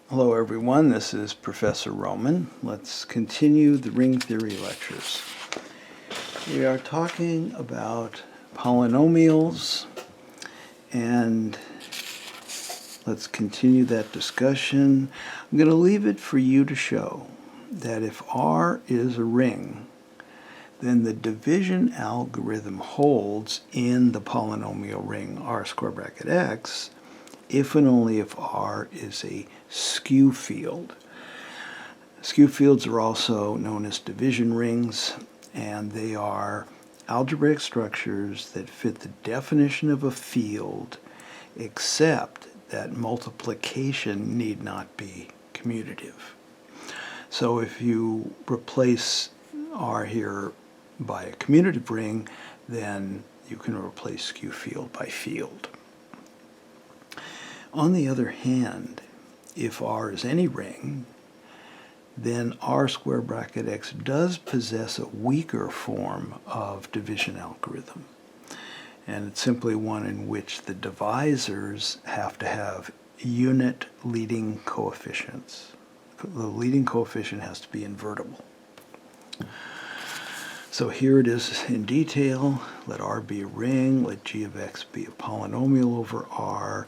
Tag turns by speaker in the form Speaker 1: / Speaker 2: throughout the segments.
Speaker 1: Hello everyone, this is Professor Roman. Let's continue the ring theory lectures. We are talking about polynomials, and let's continue that discussion. I'm going to leave it for you to show that if R is a ring, then the division algorithm holds in the polynomial ring R square bracket x if and only if R is a skew field. Skew fields are also known as division rings, and they are algebraic structures that fit the definition of a field, except that multiplication need not be commutative. So if you replace R here by a commutative ring, then you can replace skew field by field. On the other hand, if R is any ring, then R square bracket x does possess a weaker form of division algorithm. And it's simply one in which the divisors have to have unit leading coefficients. The leading coefficient has to be invertible. So here it is in detail. Let R be a ring, let g of x be a polynomial over R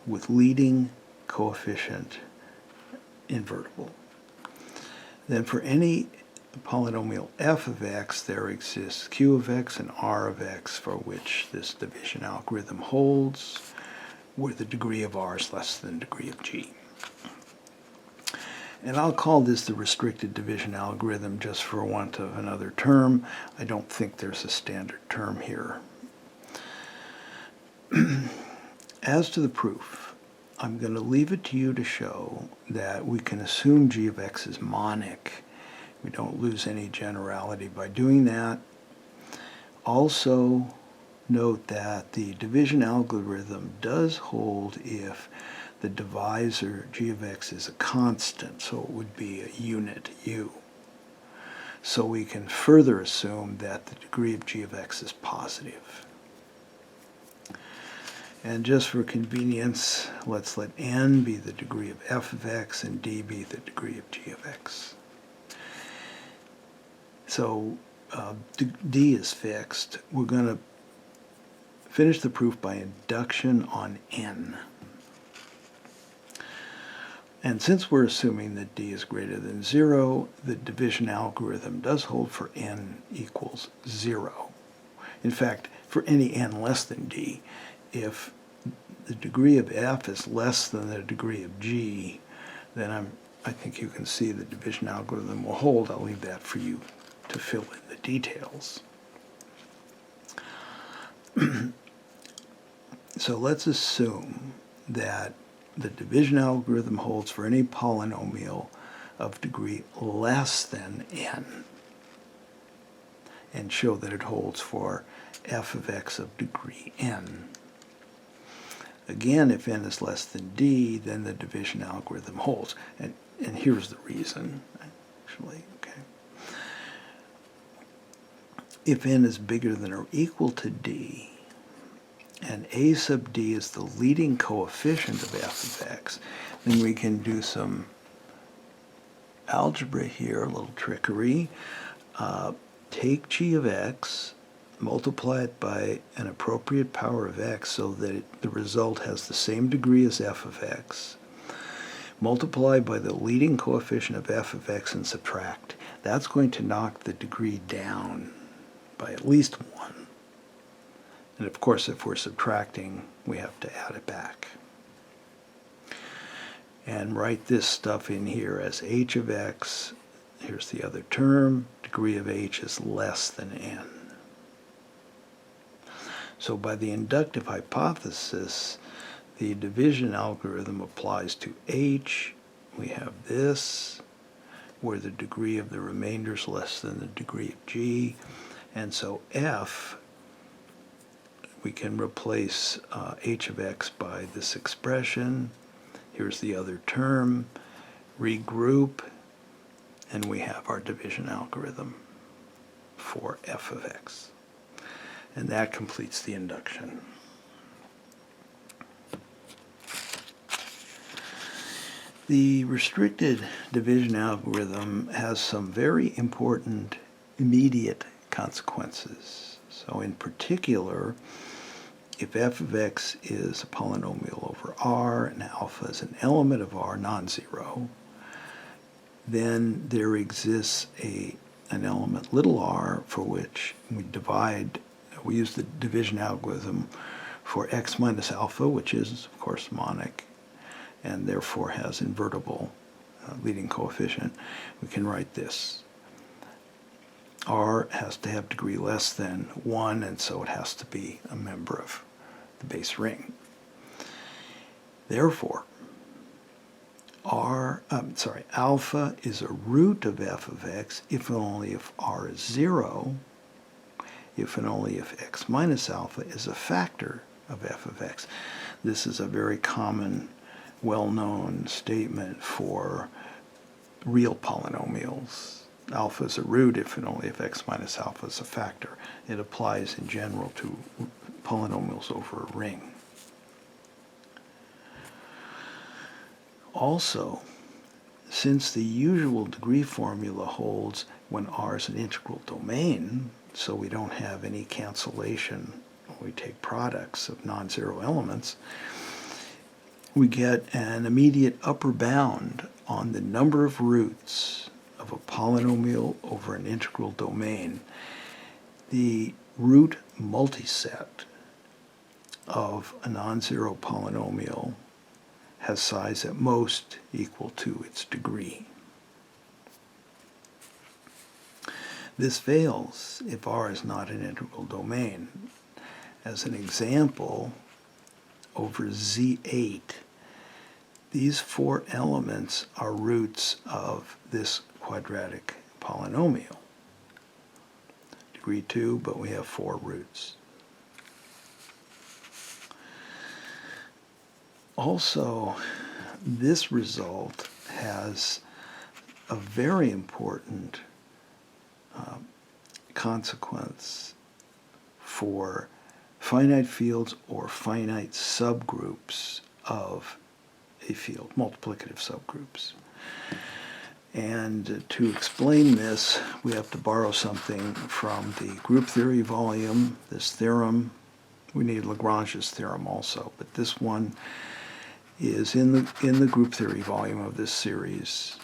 Speaker 1: with leading coefficient invertible. Then for any polynomial f of x, there exists q of x and r of x for which this division algorithm holds, where the degree of r is less than the degree of g. And I'll call this the restricted division algorithm just for want of another term. I don't think there's a standard term here. As to the proof, I'm going to leave it to you to show that we can assume g of x is monic. We don't lose any generality by doing that. Also, note that the division algorithm does hold if the divisor g of x is a constant, so it would be a unit u. So we can further assume that the degree of g of x is positive. And just for convenience, let's let n be the degree of f of x and d be the degree of g of x. So d is fixed. We're going to finish the proof by induction on n. And since we're assuming that d is greater than 0, the division algorithm does hold for n equals 0. In fact, for any n less than d, if the degree of f is less than the degree of g, then I think you can see the division algorithm will hold. I'll leave that for you to fill in the details. So let's assume that the division algorithm holds for any polynomial of degree less than n, and show that it holds for f of x of degree n. Again, if n is less than d, then the division algorithm holds. And here's the reason, actually. Okay. If n is bigger than or equal to d, and a sub d is the leading coefficient of f of x, then we can do some algebra here, a little trickery. Take g of x, multiply it by an appropriate power of x so that the result has the same degree as f of x. Multiply by the leading coefficient of f of x and subtract. That's going to knock the degree down by at least 1. And of course, if we're subtracting, we have to add it back. And write this stuff in here as h of x. Here's the other term. Degree of h is less than n. So by the inductive hypothesis, the division algorithm applies to h. We have this, where the degree of the remainder is less than the degree of g. And so f, we can replace h of x by this expression. Here's the other term. Regroup, and we have our division algorithm for f of x. And that completes the induction. The restricted division algorithm has some very important immediate consequences. So in particular, if f of x is a polynomial over R and alpha is an element of R, non-zero, then there exists an element little r for which we use the division algorithm for x minus alpha, which is, of course, monic, and therefore has invertible leading coefficient. We can write this. R has to have degree less than 1, and so it has to be a member of the base ring. Therefore, alpha is a root of f of x if and only if R is 0, if and only if x minus alpha is a factor of f of x. This is a very common, well-known statement for real polynomials. Alpha is a root if and only if x minus alpha is a factor. It applies in general to polynomials over a ring. Also, since the usual degree formula holds when R is an integral domain, so we don't have any cancellation when we take products of non-zero elements, we get an immediate upper bound on the number of roots of a polynomial over an integral domain. The root multiset of a non-zero polynomial has size at most equal to its degree. This fails if R is not an integral domain. As an example, over Z8, these 4 elements are roots of this quadratic polynomial. Degree 2, but we have 4 roots. Also, this result has a very important consequence for finite fields or finite subgroups of a field, multiplicative subgroups. And to explain this, we have to borrow something from the group theory volume, this theorem. We need Lagrange's theorem also, but this one is in the group theory volume of this series.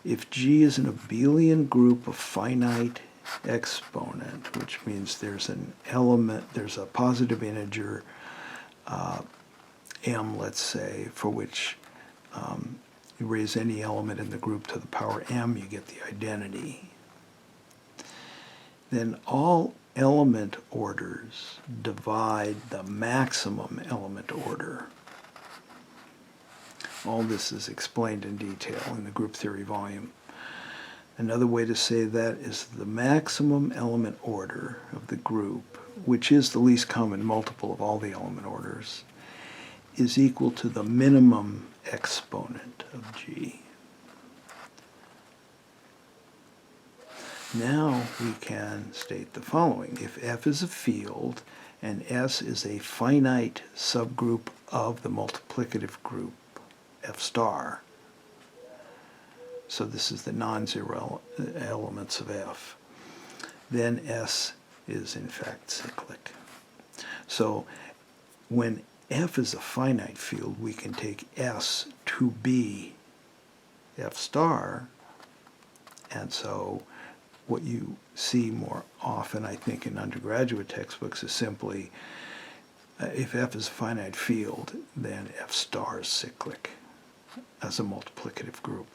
Speaker 1: If G is an abelian group of finite exponent, which means there's an element, there's a positive integer, m, let's say, for which you raise any element in the group to the power m, you get the identity. Then all element orders divide the maximum element order. All this is explained in detail in the group theory volume. Another way to say that is the maximum element order of the group, which is the least common multiple of all the element orders, is equal to the minimum exponent of G. Now we can state the following. If F is a field and S is a finite subgroup of the multiplicative group F star, so this is the non-zero elements of F, then S is in fact cyclic. So when F is a finite field, we can take S to be F star, and so what you see more often, I think, in undergraduate textbooks is simply, if F is a finite field, then F star is cyclic as a multiplicative group.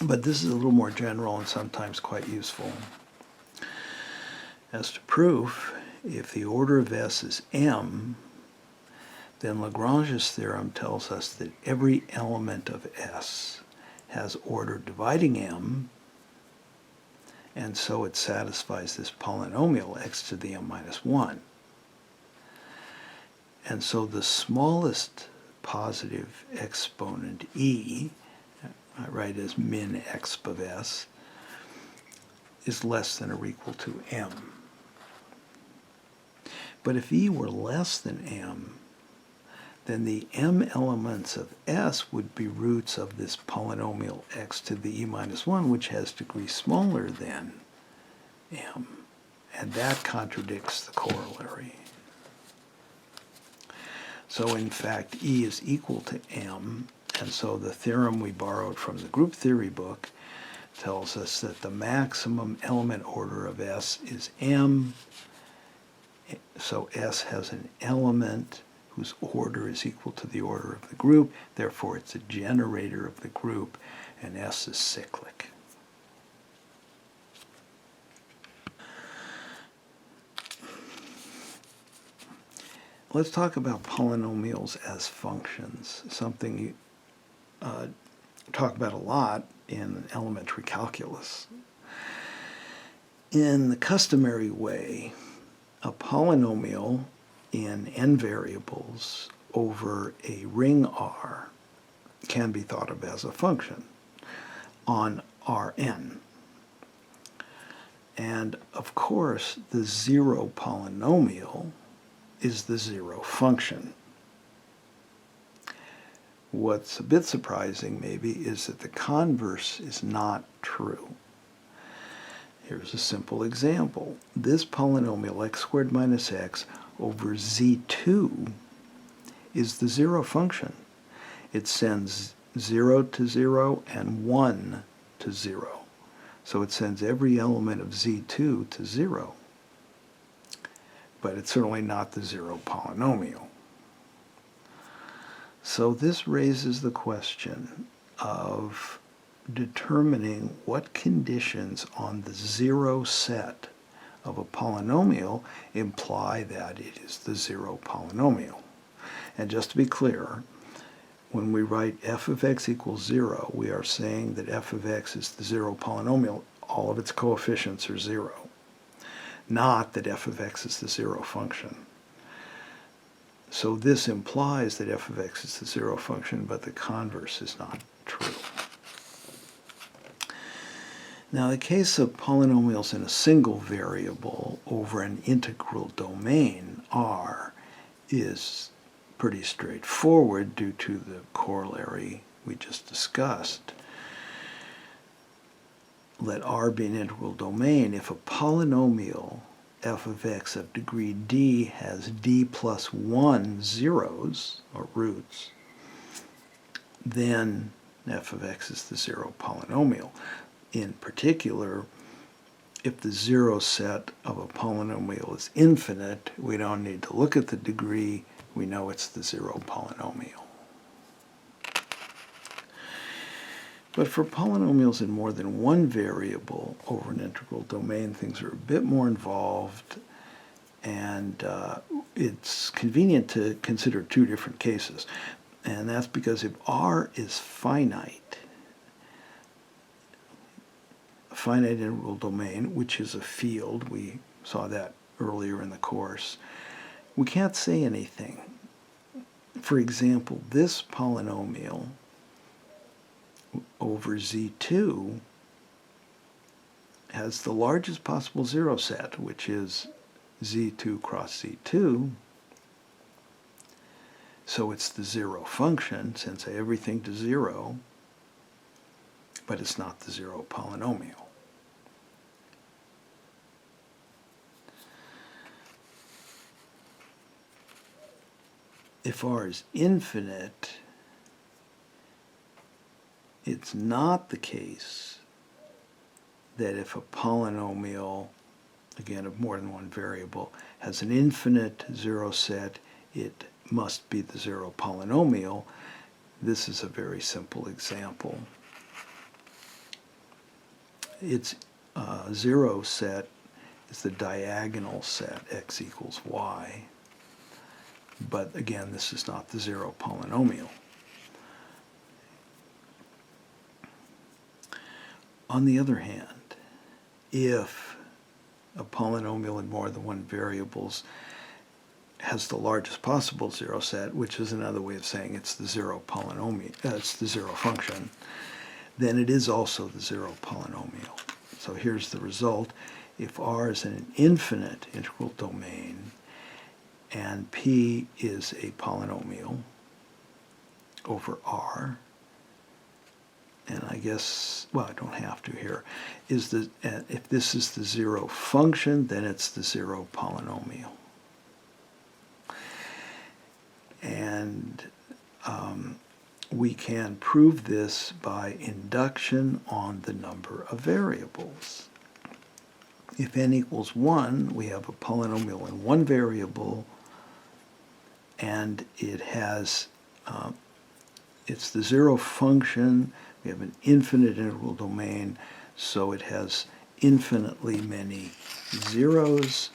Speaker 1: But this is a little more general and sometimes quite useful. As to proof, if the order of S is m, then Lagrange's theorem tells us that every element of S has order dividing m, and so it satisfies this polynomial x to the m minus 1. And so the smallest positive exponent e, I write as min exp of S, is less than or equal to m. But if e were less than m, then the m elements of S would be roots of this polynomial x to the e minus 1, which has degree smaller than m. And that contradicts the corollary. So in fact, e is equal to m, and so the theorem we borrowed from the group theory book tells us that the maximum element order of S is m. So S has an element whose order is equal to the order of the group. Therefore, it's a generator of the group, and S is cyclic. Let's talk about polynomials as functions, something you talk about a lot in elementary calculus. In the customary way, a polynomial in n variables over a ring R can be thought of as a function on Rn. And of course, the zero polynomial is the zero function. What's a bit surprising, maybe, is that the converse is not true. Here's a simple example. This polynomial x squared minus x over z2 is the zero function. It sends 0 to 0 and 1 to 0. So it sends every element of z2 to 0. But it's certainly not the zero polynomial. So this raises the question of determining what conditions on the zero set of a polynomial imply that it is the zero polynomial. And just to be clear, when we write f of x equals 0, we are saying that f of x is the zero polynomial. All of its coefficients are 0. Not that f of x is the zero function. So this implies that f of x is the zero function, but the converse is not true. Now, the case of polynomials in a single variable over an integral domain R is pretty straightforward due to the corollary we just discussed. Let R be an integral domain. If a polynomial f of x of degree d has d plus 1 zeros, or roots, then f of x is the zero polynomial. In particular, if the zero set of a polynomial is infinite, we don't need to look at the degree. We know it's the zero polynomial. But for polynomials in more than one variable over an integral domain, things are a bit more involved, and it's convenient to consider two different cases. And that's because if R is finite, a finite integral domain, which is a field, we saw that earlier in the course, we can't say anything. For example, this polynomial over z2 has the largest possible zero set, which is z2 cross z2. So it's the zero function, since everything to 0, but it's not the zero polynomial. If R is infinite, it's not the case that if a polynomial, again of more than one variable, has an infinite zero set, it must be the zero polynomial. This is a very simple example. Its zero set is the diagonal set, x equals y. But again, this is not the zero polynomial. On the other hand, if a polynomial in more than one variables has the largest possible zero set, which is another way of saying it's the zero polynomial, it's the zero function, then it is also the zero polynomial. So here's the result. If R is an infinite integral domain and P is a polynomial, over r, and I guess, well, I don't have to here, is the, if this is the zero function, then it's the zero polynomial. And we can prove this by induction on the number of variables. If n equals 1, we have a polynomial in one variable, and it has, it's the zero function. We have an infinite integral domain, so it has infinitely many zeros,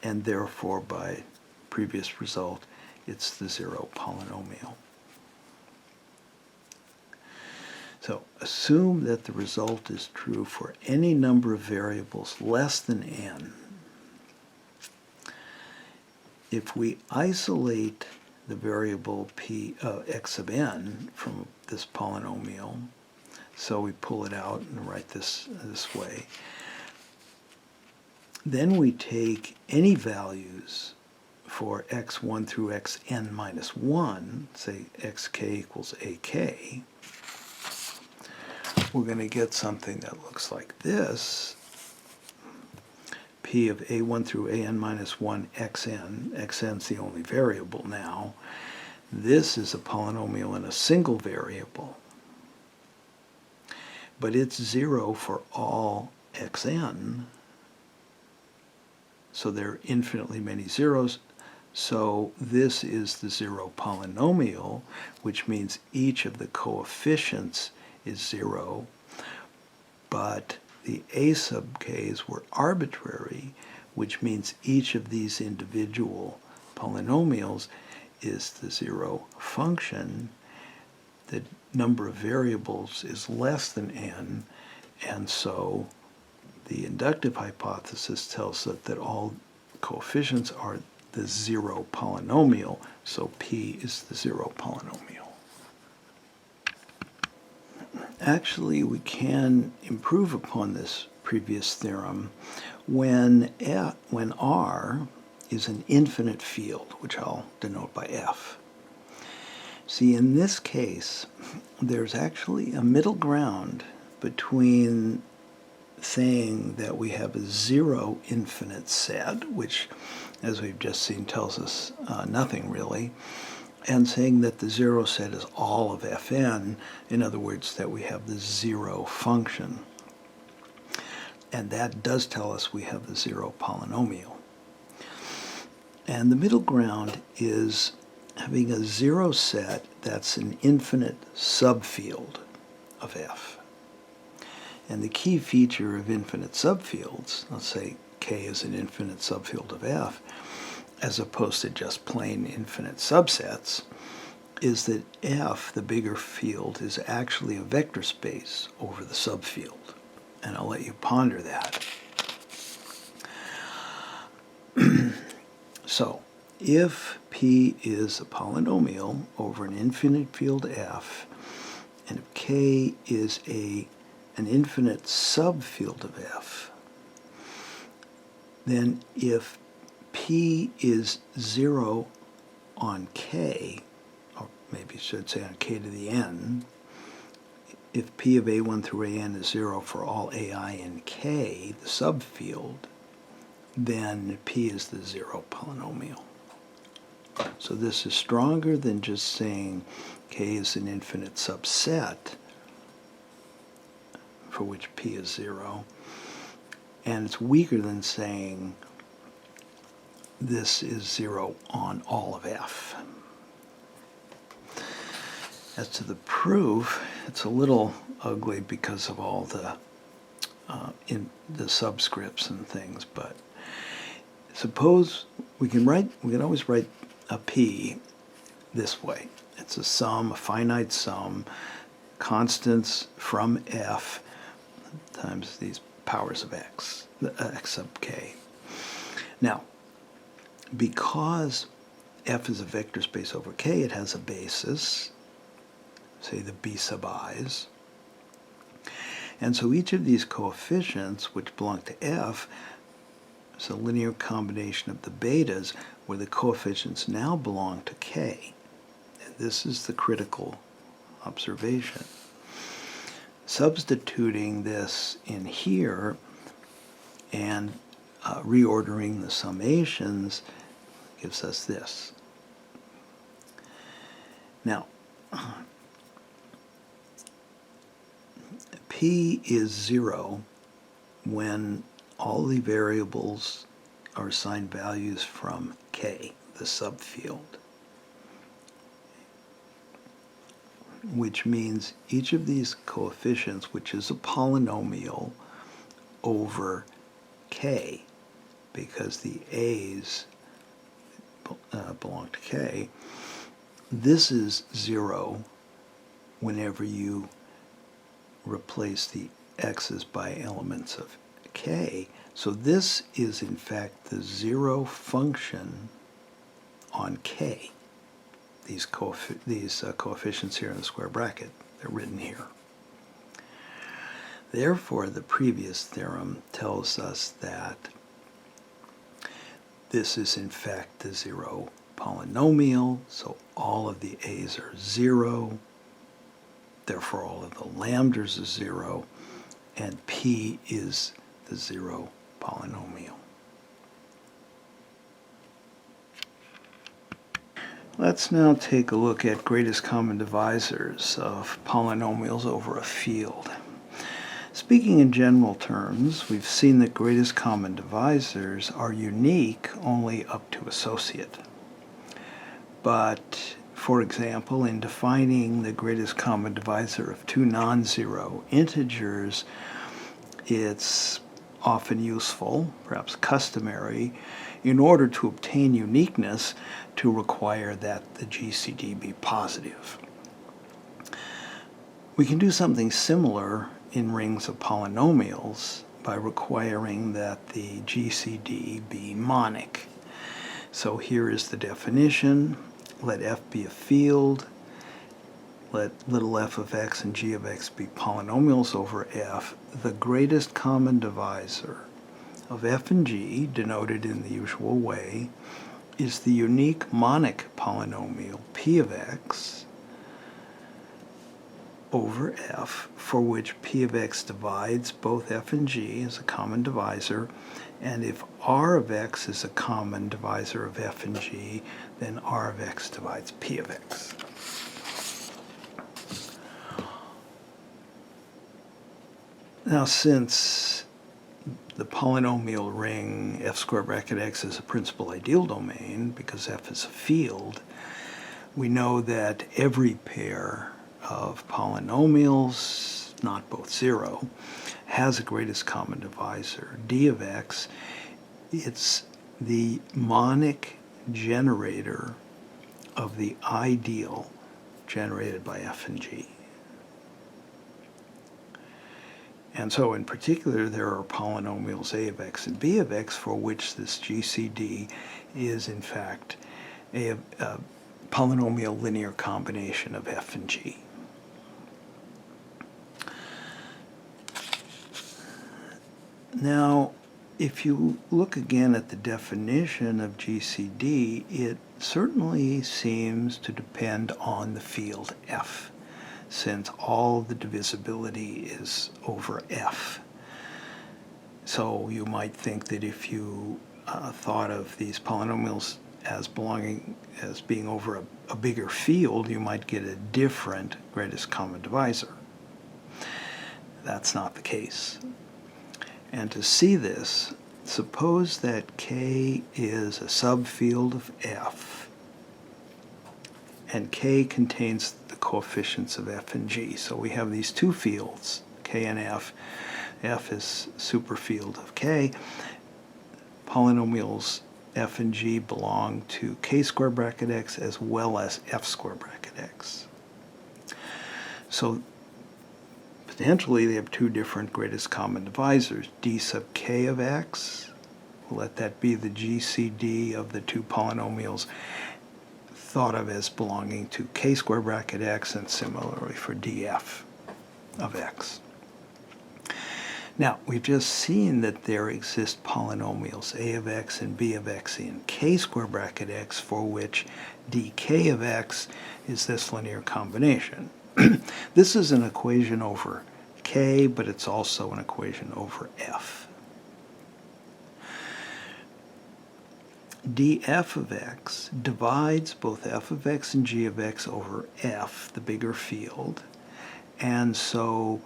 Speaker 1: and therefore, by previous result, it's the zero polynomial. So assume that the result is true for any number of variables less than n. If we isolate the variable x of n from this polynomial, so we pull it out and write this way, then we take any values for x1 through xn minus 1, say xk equals ak, we're going to get something that looks like this. P of a1 through an minus 1 xn. Xn's the only variable now. This is a polynomial in a single variable, but it's 0 for all xn. So there are infinitely many zeros. So this is the zero polynomial, which means each of the coefficients is 0, but the a sub k's were arbitrary, which means each of these individual polynomials is the zero function. The number of variables is less than n, and so the inductive hypothesis tells us that all coefficients are the zero polynomial, so P is the zero polynomial. Actually, we can improve upon this previous theorem when R is an infinite field, which I'll denote by F. See, in this case, there's actually a middle ground between saying that we have a zero infinite set, which, as we've just seen, tells us nothing really, and saying that the zero set is all of Fn, in other words, that we have the zero function. And that does tell us we have the zero polynomial. And the middle ground is having a zero set that's an infinite subfield of F. And the key feature of infinite subfields, let's say K is an infinite subfield of F, as opposed to just plain infinite subsets, is that F, the bigger field, is actually a vector space over the subfield. And I'll let you ponder that. So, if P is a polynomial over an infinite field F, and if K is an infinite subfield of F, then if P is 0 on K, or maybe I should say on K to the n, if P of A1 through AN is 0 for all AI in K, the subfield, then P is the zero polynomial. So this is stronger than just saying K is an infinite subset for which P is 0, and it's weaker than saying this is 0 on all of F. As to the proof, it's a little ugly because of all the in the subscripts and things, but suppose we can always write a P this way. It's a sum, a finite sum, constants from F times these powers of X, X sub K. Now, because F is a vector space over K, it has a basis, say the B sub i's. And so each of these coefficients, which belong to F, is a linear combination of the betas, where the coefficients now belong to K. This is the critical observation. Substituting this in here and reordering the summations gives us this. Now, P is 0 when all the variables are assigned values from K, the subfield, which means each of these coefficients, which is a polynomial over K, because the A's belong to K, this is 0 whenever you replace the x's by elements of K. So this is in fact the 0 function on K. These coefficients here in the square bracket, they're written here. Therefore, the previous theorem tells us that this is in fact the 0 polynomial, so all of the a's are 0, therefore all of the lambdas are 0, and P is the 0 polynomial. Let's now take a look at greatest common divisors of polynomials over a field. Speaking in general terms, we've seen that greatest common divisors are unique only up to associate. But, for example, in defining the greatest common divisor of two non-zero integers, it's often useful, perhaps customary, in order to obtain uniqueness, to require that the GCD be positive. We can do something similar in rings of polynomials by requiring that the GCD be monic. So here is the definition. Let F be a field. Let little f of x and g of x be polynomials over F. The greatest common divisor of f and g, denoted in the usual way, is the unique monic polynomial p of x over f, for which p of x divides both f and g as a common divisor, and if r of x is a common divisor of f and g, then r of x divides p of x. Now, since the polynomial ring f squared bracket x is a principal ideal domain, because f is a field, we know that every pair of polynomials, not both 0, has a greatest common divisor. D of x, it's the monic generator of the ideal generated by f and g. And so in particular, there are polynomials a of x and b of x for which this GCD is in fact a polynomial linear combination of f and g. Now, if you look again at the definition of GCD, it certainly seems to depend on the field F, since all the divisibility is over F. So you might think that if you thought of these polynomials as being over a bigger field, you might get a different greatest common divisor. That's not the case. And to see this, suppose that K is a subfield of F, and K contains the coefficients of F and G. So we have these two fields, K and F. F is superfield of K. Polynomials F and G belong to K squared bracket X as well as F squared bracket X. So potentially they have two different greatest common divisors. D sub K of X, we'll let that be the GCD of the two polynomials thought of as belonging to K squared bracket X, and similarly for df of X. Now, we've just seen that there exist polynomials a of x and b of x in k square bracket x, for which dk of x is this linear combination. This is an equation over k, but it's also an equation over f. df of x divides both f of x and g of x over f, the bigger field, and so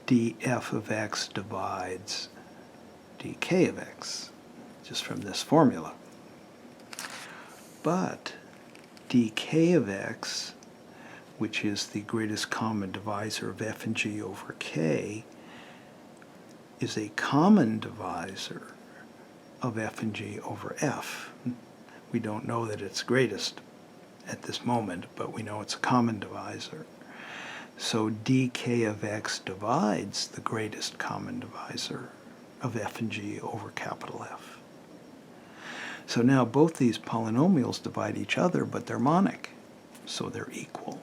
Speaker 1: df of x divides dk of x, just from this formula. But dk of x, which is the greatest common divisor of f and g over k, is a common divisor of f and g over f. We don't know that it's greatest at this moment, but we know it's a common divisor. So dk of x divides the greatest common divisor of f and g over capital F. So now both these polynomials divide each other, but they're monic, so they're equal.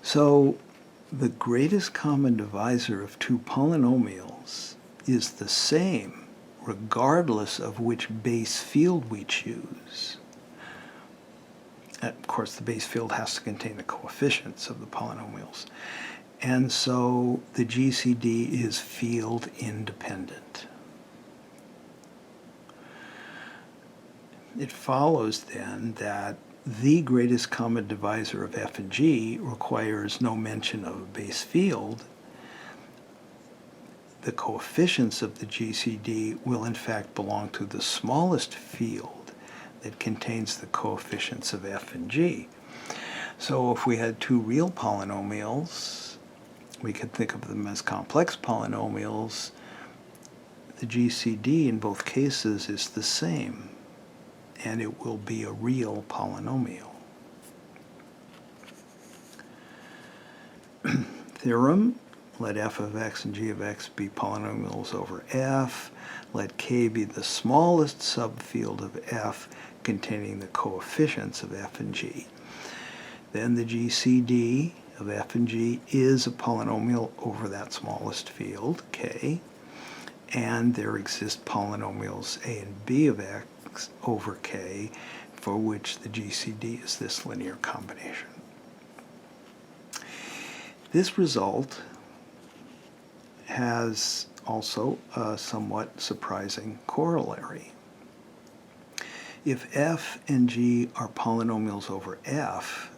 Speaker 1: So the greatest common divisor of two polynomials is the same regardless of which base field we choose. Of course, the base field has to contain the coefficients of the polynomials. And so the GCD is field independent. It follows then that the greatest common divisor of f and g requires no mention of a base field. The coefficients of the GCD will in fact belong to the smallest field that contains the coefficients of f and g. So if we had two real polynomials, we could think of them as complex polynomials. The GCD in both cases is the same, and it will be a real polynomial. Theorem: let f of x and g of x be polynomials over f. Let k be the smallest subfield of f containing the coefficients of f and g. Then the GCD of f and g is a polynomial over that smallest field, k, and there exist polynomials a and b of x over k, for which the GCD is this linear combination. This result has also a somewhat surprising corollary. If f and g are polynomials over f,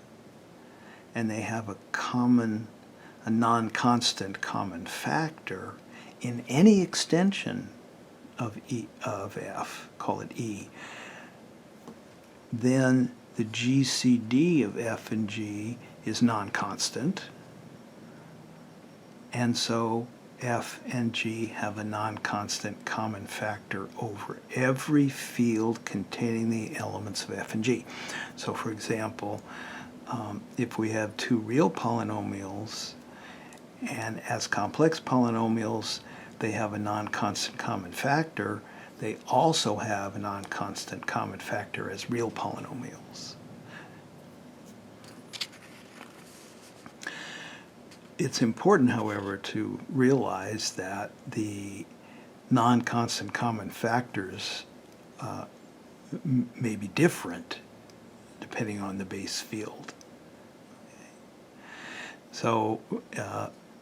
Speaker 1: and they have a non-constant common factor in any extension of f, call it E, then the GCD of f and g is non-constant, and so f and g have a non-constant common factor over every field containing the elements of f and g. So for example, if we have two real polynomials, and as complex polynomials they have a non-constant common factor, they also have a non-constant common factor as real polynomials. It's important, however, to realize that the non-constant common factors may be different depending on the base field. So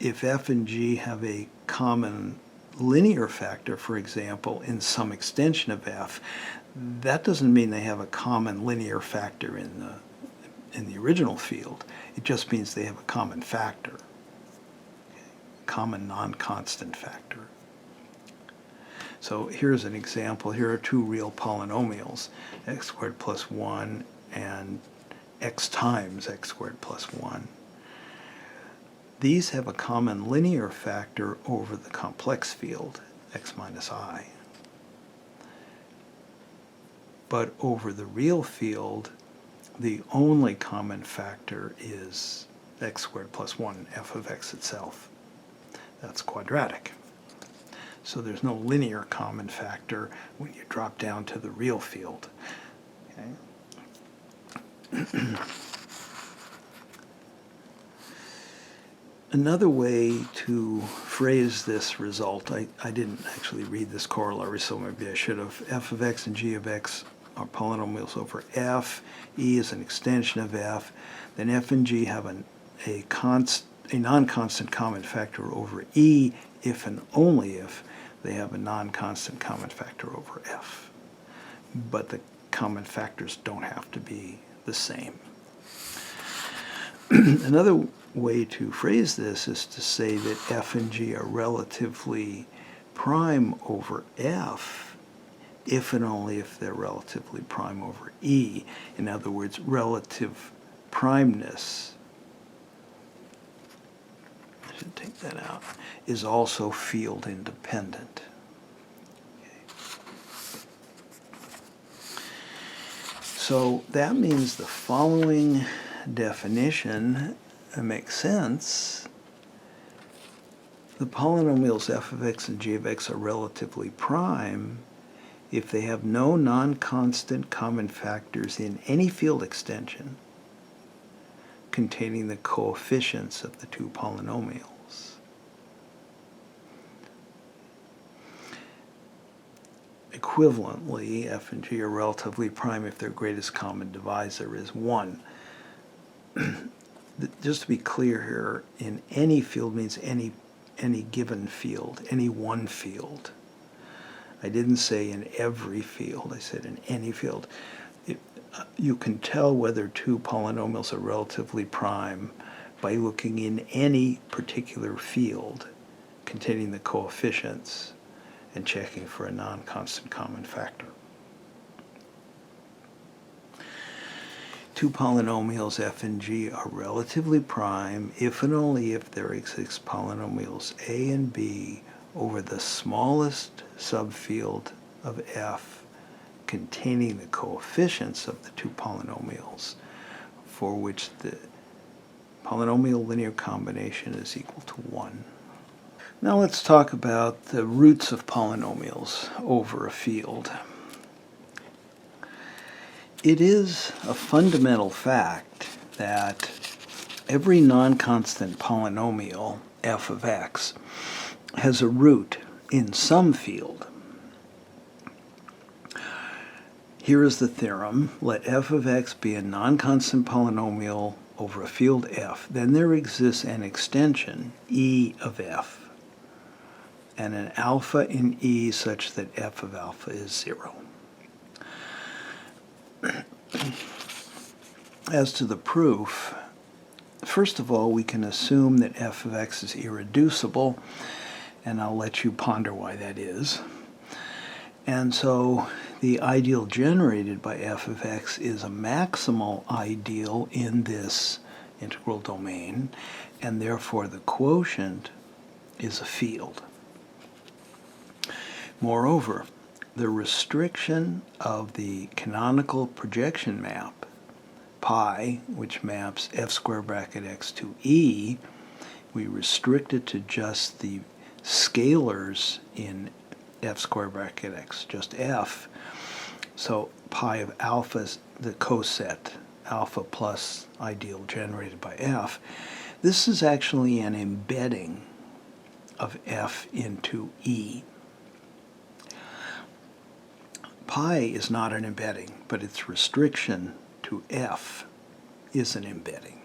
Speaker 1: if f and g have a common linear factor, for example, in some extension of f, that doesn't mean they have a common linear factor in the original field. It just means they have a common factor, common non-constant factor. So here's an example. Here are two real polynomials, x squared plus 1 and x times x squared plus 1. These have a common linear factor over the complex field, x minus I. But over the real field, the only common factor is x squared plus 1, f of x itself. That's quadratic. So there's no linear common factor when you drop down to the real field. Okay? Another way to phrase this result, I didn't actually read this corollary, so maybe I should have. F of x and g of x are polynomials over f. E is an extension of f. Then f and g have a non-constant common factor over e if and only if they have a non-constant common factor over f. But the common factors don't have to be the same. Another way to phrase this is to say that f and g are relatively prime over f if and only if they're relatively prime over e. In other words, relative primeness, I should take that out, is also field independent. So that means the following definition makes sense. The polynomials f of x and g of x are relatively prime if they have no non-constant common factors in any field extension containing the coefficients of the two polynomials. Equivalently, f and g are relatively prime if their greatest common divisor is 1. Just to be clear here, in any field means any given field, any one field. I didn't say in every field, I said in any field. You can tell whether two polynomials are relatively prime by looking in any particular field containing the coefficients and checking for a non-constant common factor. Two polynomials f and g are relatively prime if and only if there exist polynomials a and b over the smallest subfield of f containing the coefficients of the two polynomials for which the polynomial linear combination is equal to 1. Now let's talk about the roots of polynomials over a field. It is a fundamental fact that every non-constant polynomial, f of x, has a root in some field. Here is the theorem. Let f of x be a non-constant polynomial over a field f. Then there exists an extension, e of f, and an alpha in e such that f of alpha is 0. As to the proof, first of all, we can assume that f of x is irreducible, and I'll let you ponder why that is. And so the ideal generated by f of x is a maximal ideal in this integral domain, and therefore the quotient is a field. Moreover, the restriction of the canonical projection map, pi, which maps f square bracket x to e, we restrict it to just the scalars in f square bracket x, just f. So pi of alpha is the coset, alpha plus ideal generated by f. This is actually an embedding of f into e. Pi is not an embedding, but its restriction to f is an embedding.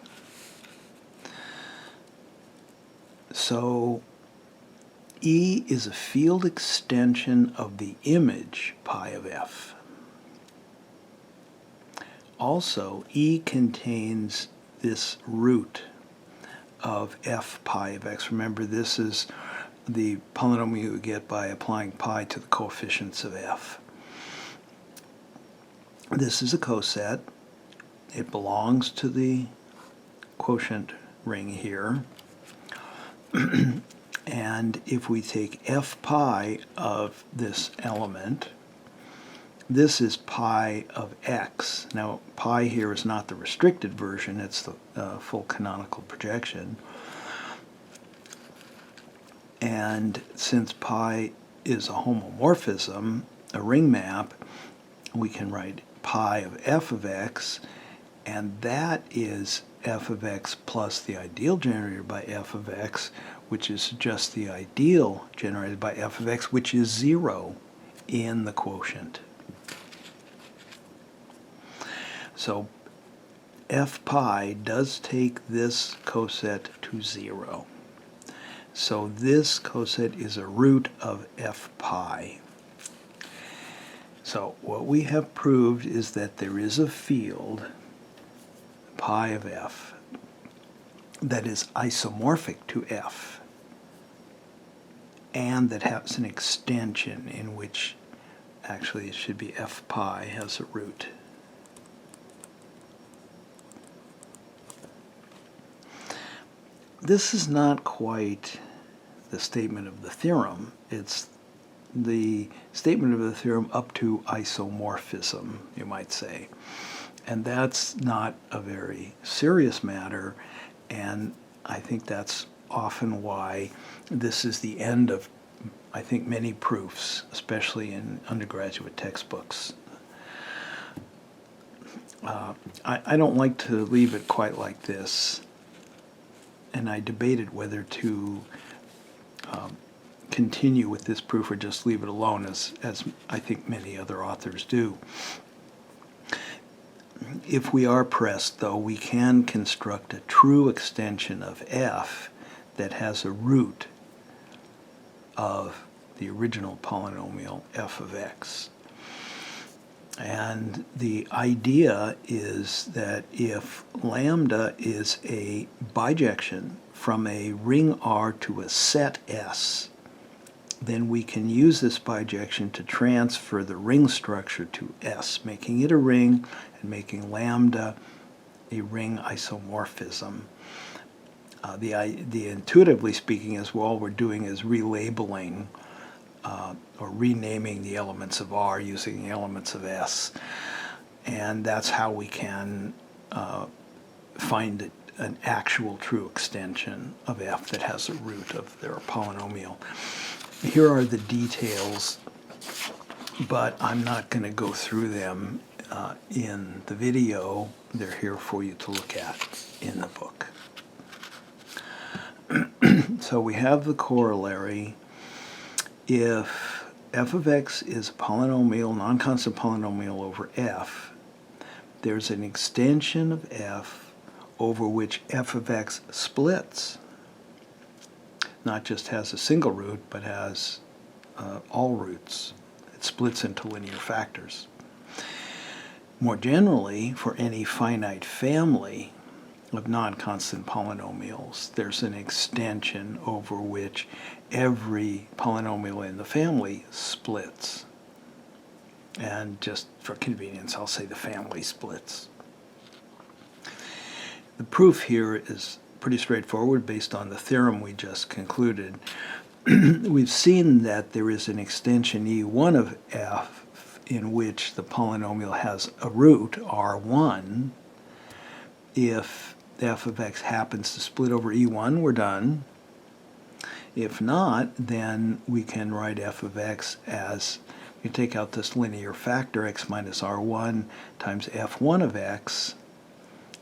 Speaker 1: So E is a field extension of the image pi of f. Also, E contains this root of f pi of x. Remember, this is the polynomial you get by applying pi to the coefficients of f. This is a coset. It belongs to the quotient ring here. And if we take f pi of this element, this is pi of x. Now, pi here is not the restricted version, it's the full canonical projection. And since pi is a homomorphism, a ring map, we can write pi of f of x, and that is f of x plus the ideal generated by f of x, which is just the ideal generated by f of x, which is 0 in the quotient. So f pi does take this coset to 0. So this coset is a root of f pi. So what we have proved is that there is a field, pi of f, that is isomorphic to f, and that has an extension in which actually it should be f pi has a root. This is not quite the statement of the theorem. It's the statement of the theorem up to isomorphism, you might say. And that's not a very serious matter, and I think that's often why this is the end of, I think, many proofs, especially in undergraduate textbooks. I don't like to leave it quite like this, and I debated whether to continue with this proof or just leave it alone, as I think many other authors do. If we are pressed, though, we can construct a true extension of f that has a root of the original polynomial f of x. And the idea is that if lambda is a bijection from a ring R to a set S, then we can use this bijection to transfer the ring structure to S, making it a ring and making lambda a ring isomorphism. The intuitively speaking is, well, all we're doing is relabeling or renaming the elements of R using the elements of S. And that's how we can find an actual true extension of f that has a root of their polynomial. Here are the details, but I'm not going to go through them in the video. They're here for you to look at in the book. So we have the corollary. If f of x is a polynomial, non-constant polynomial over f, there's an extension of f over which f of x splits. Not just has a single root, but has all roots. It splits into linear factors. More generally, for any finite family of non-constant polynomials, there's an extension over which every polynomial in the family splits. And just for convenience, I'll say the family splits. The proof here is pretty straightforward based on the theorem we just concluded. We've seen that there is an extension E1 of f in which the polynomial has a root, R1. If f of x happens to split over E1, we're done. If not, then we can write f of x as, we take out this linear factor, x minus R1 times f1 of x.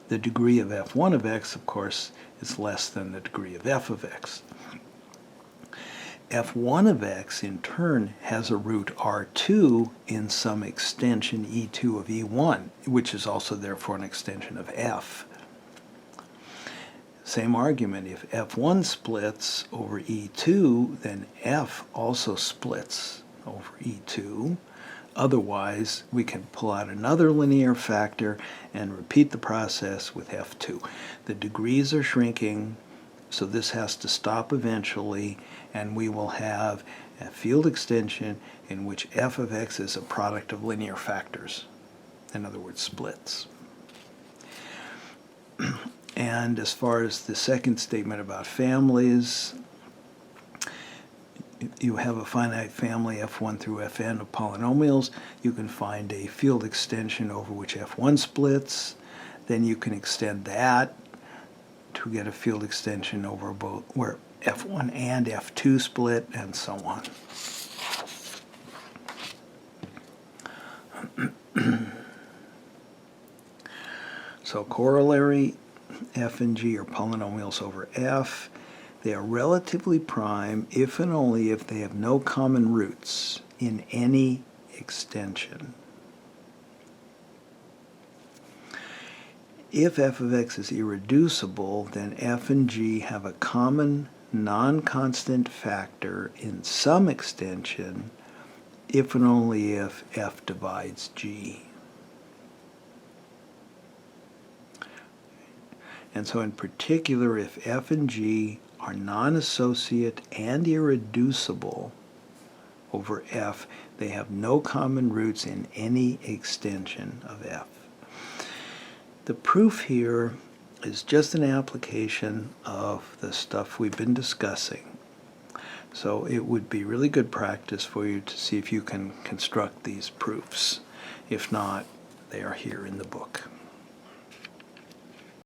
Speaker 1: The degree of f1 of x, of course, is less than the degree of f of x. f1 of x, in turn, has a root R2 in some extension E2 of E1, which is also therefore an extension of f. Same argument, if f1 splits over E2, then f also splits over E2. Otherwise, we can pull out another linear factor and repeat the process with f2. The degrees are shrinking, so this has to stop eventually, and we will have a field extension in which f of x is a product of linear factors. In other words, splits. And as far as the second statement about families, you have a finite family f1 through fn of polynomials. You can find a field extension over which f1 splits. Then you can extend that to get a field extension over both where f1 and f2 split, and so on. So corollary, f and g are polynomials over f. They are relatively prime if and only if they have no common roots in any extension. If f of x is irreducible, then f and g have a common non-constant factor in some extension if and only if f divides g. And so in particular, if f and g are non-associate and irreducible over f, they have no common roots in any extension of f. The proof here is just an application of the stuff we've been discussing. So it would be really good practice for you to see if you can construct these proofs. If not, they are here in the book.